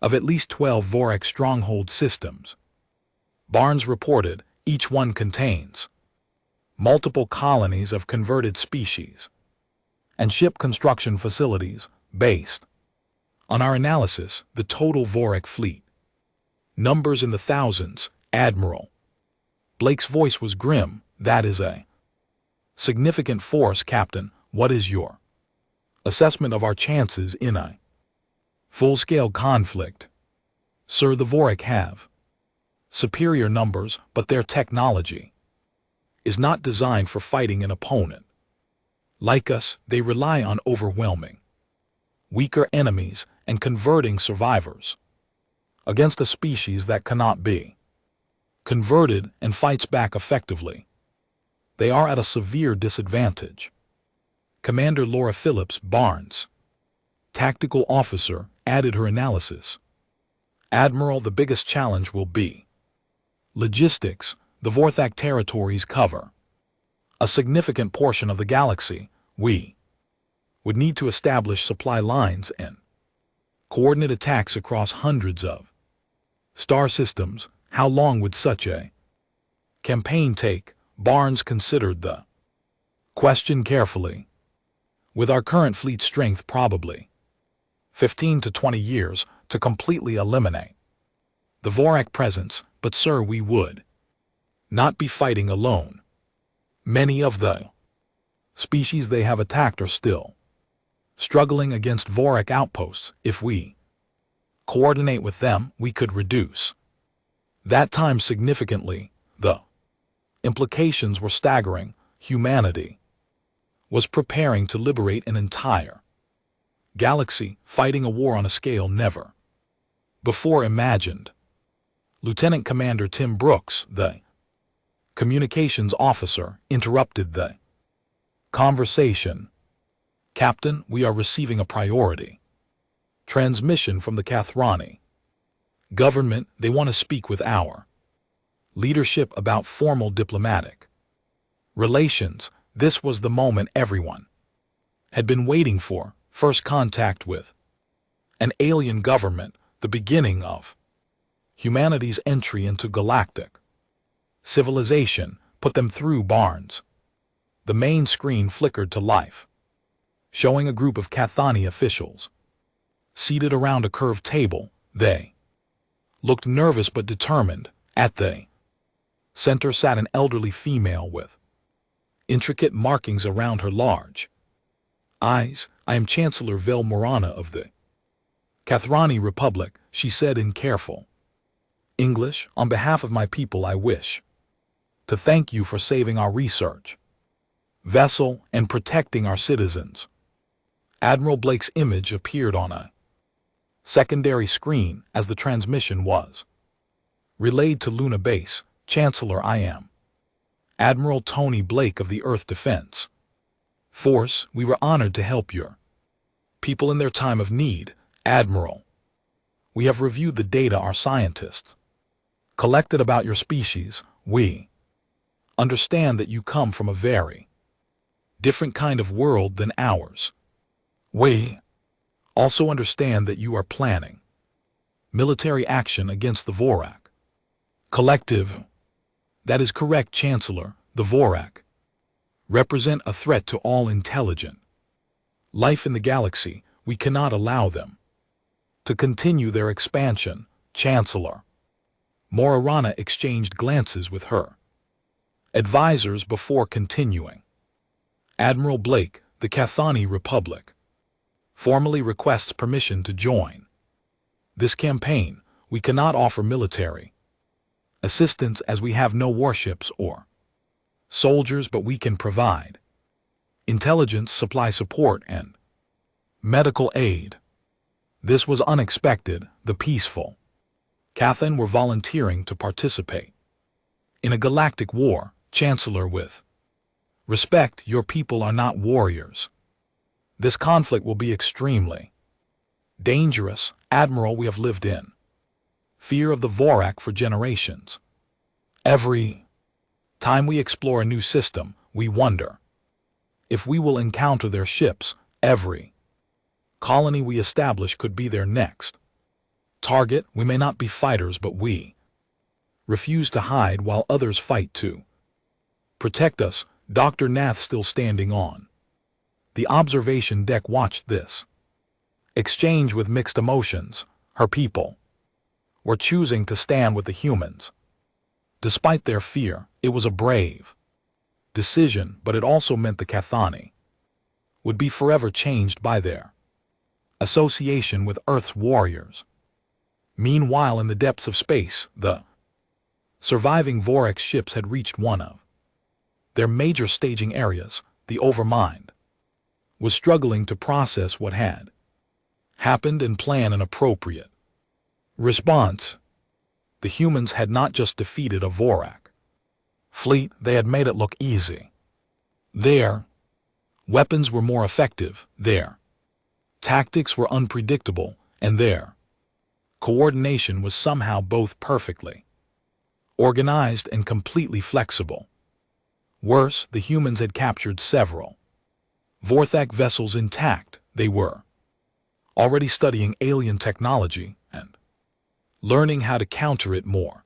A: of at least 12 Vorak stronghold systems. Barnes reported, each one contains multiple colonies of converted species and ship construction facilities. Based on our analysis, the total Vorak fleet numbers in the thousands. Admiral Blake's voice was grim. That is a significant force, Captain. What is your assessment of our chances in a full-scale conflict? Sir, the Vorak have superior numbers, but their technology is not designed for fighting an opponent. Like us, they rely on overwhelming weaker enemies and converting survivors against a species that cannot be converted and fights back effectively. They are at a severe disadvantage. Commander Laura Phillips Barnes, tactical officer, added her analysis. Admiral, the biggest challenge will be logistics. The Vorthak territories cover a significant portion of the galaxy. We would need to establish supply lines and coordinate attacks across hundreds of star systems. How long would such a campaign take? Barnes considered the question carefully. With our current fleet strength, probably 15 to 20 years to completely eliminate the Vorak presence. But sir, we would not be fighting alone. Many of the species they have attacked are still struggling against Vorak outposts. If we coordinate with them, we could reduce that time significantly. The implications were staggering. Humanity was preparing to liberate an entire galaxy, fighting a war on a scale never before imagined. Lieutenant Commander Tim Brooks, the communications officer, interrupted the conversation. Captain, we are receiving a priority transmission from the Kathrani government. They want to speak with our leadership about formal diplomatic relations. This was the moment everyone had been waiting for. First contact with an alien government, the beginning of humanity's entry into galactic civilization. Put them through, Barnes. The main screen flickered to life, showing a group of Kathani officials seated around a curved table. They looked nervous but determined. At the center sat an elderly female with intricate markings around her large eyes. I am Chancellor Vel Morana of the Kathrani Republic, she said in careful English. On behalf of my people, I wish to thank you for saving our research vessel and protecting our citizens. Admiral Blake's image appeared on a secondary screen as the transmission was relayed to Luna Base. Chancellor, I am Admiral Tony Blake of the Earth Defense Force. We were honored to help your people in their time of need. Admiral, we have reviewed the data our scientists collected about your species. We understand that you come from a very different kind of world than ours. We also understand that you are planning military action against the Vorak Collective. That is correct, Chancellor. The Vorak represent a threat to all intelligent life in the galaxy. We cannot allow them to continue their expansion. Chancellor Morana exchanged glances with her advisors before continuing. Admiral Blake, the Kathani Republic formally requests permission to join. This campaign, we cannot offer military assistance as we have no warships or soldiers, but we can provide intelligence, supply support, and medical aid. This was unexpected. The peaceful Cathan were volunteering to participate in a galactic war. Chancellor, with respect, your people are not warriors. This conflict will be extremely dangerous. Admiral, we have lived in fear of the Vorak for generations. Every time we explore a new system, we wonder if we will encounter their ships. Every colony we establish could be their next target. We may not be fighters, but we refuse to hide while others fight to protect us. Dr. Nath, still standing on the observation deck, watched this exchange with mixed emotions. Her people were choosing to stand with the humans. Despite their fear, it was a brave decision, but it also meant the Cathani would be forever changed by their association with Earth's warriors. Meanwhile, in the depths of space, the surviving Vorax ships had reached one of their major staging areas. The Overmind was struggling to process what had happened and plan an appropriate response. The humans had not just defeated a Vorak fleet, they had made it look easy. Their weapons were more effective, their tactics were unpredictable, and their coordination was somehow both perfectly organized and completely flexible. Worse, the humans had captured several Vorthak vessels intact. They were already studying alien technology and learning how to counter it more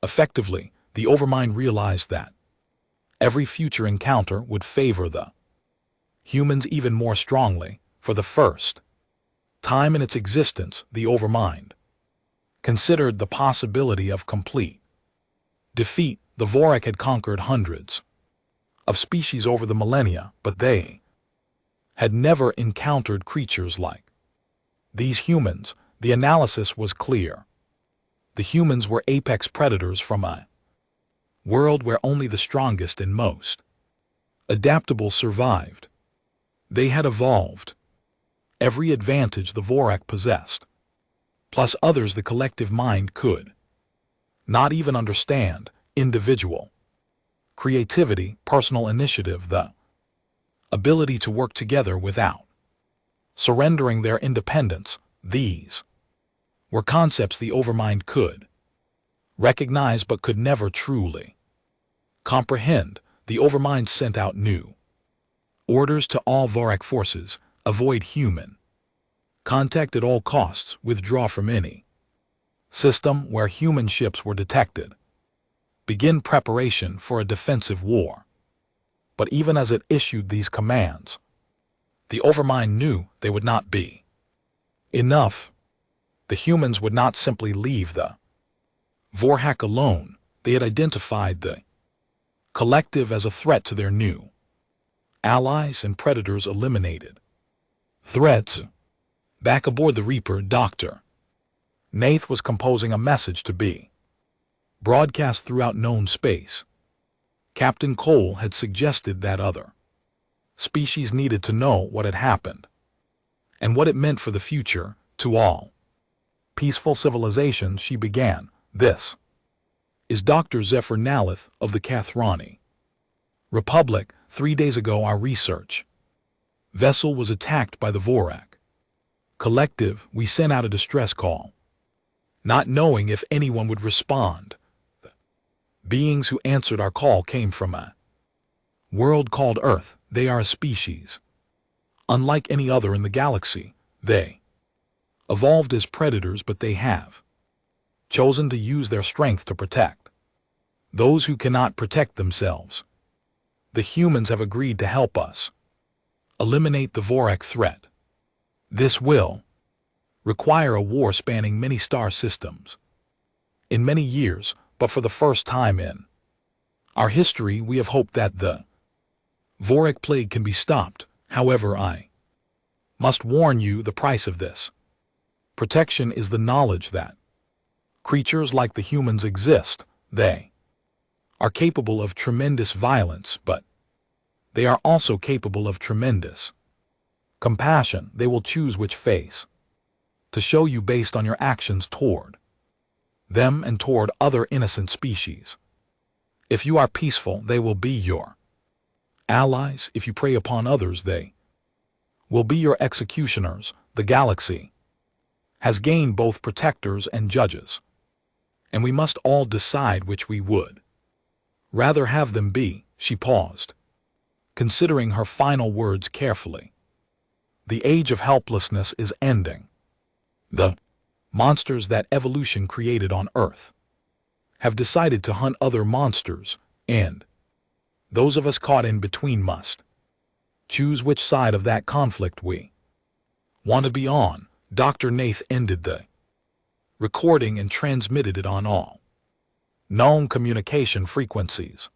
A: effectively. The Overmind realized that every future encounter would favor the humans even more strongly. For the first time in its existence, the Overmind considered the possibility of complete defeat. The Vorak had conquered hundreds of species over the millennia, but they had never encountered creatures like these humans. The analysis was clear. The humans were apex predators from a world where only the strongest and most adaptable survived. They had evolved every advantage the Vorak possessed, plus others the collective mind could not even understand: individual creativity, personal initiative, the ability to work together without surrendering their independence. These were concepts the Overmind could recognize but could never truly comprehend. The Overmind sent out new orders to all Vorak forces: avoid human contact at all costs, withdraw from any system where human ships were detected, begin preparation for a defensive war. But even as it issued these commands, the Overmind knew they would not be enough. The humans would not simply leave the Vorhak alone. They had identified the collective as a threat to their new allies, and predators eliminated. Threats. Back aboard the Reaper, Dr. Nath was composing a message to be broadcast throughout known space. Captain Cole had suggested that other species needed to know what had happened and what it meant for the future. To all peaceful civilizations, she began, "This is Dr. Zephyr Nalith of the Kathrani Republic. 3 days ago, our research vessel was attacked by the Vorak collective. We sent out a distress call, not knowing if anyone would respond. The beings who answered our call came from a world called Earth. They are a species unlike any other in the galaxy. They evolved as predators, but they have chosen to use their strength to protect those who cannot protect themselves. The humans have agreed to help us eliminate the Vorak threat. This will require a war spanning many star systems in many years, but for the first time in our history, we have hoped that the Vorak plague can be stopped. However, I must warn you the price of this. Protection is the knowledge that creatures like the humans exist. They are capable of tremendous violence, but they are also capable of tremendous compassion. They will choose which face to show you based on your actions toward them and toward other innocent species. If you are peaceful, they will be your allies. If you prey upon others, they will be your executioners. The galaxy has gained both protectors and judges, and we must all decide which we would rather have them be. She paused, considering her final words carefully. The age of helplessness is ending. The monsters that evolution created on Earth have decided to hunt other monsters, and those of us caught in between must choose which side of that conflict we want to be on. Dr. Nath ended the recording and transmitted it on all known communication frequencies.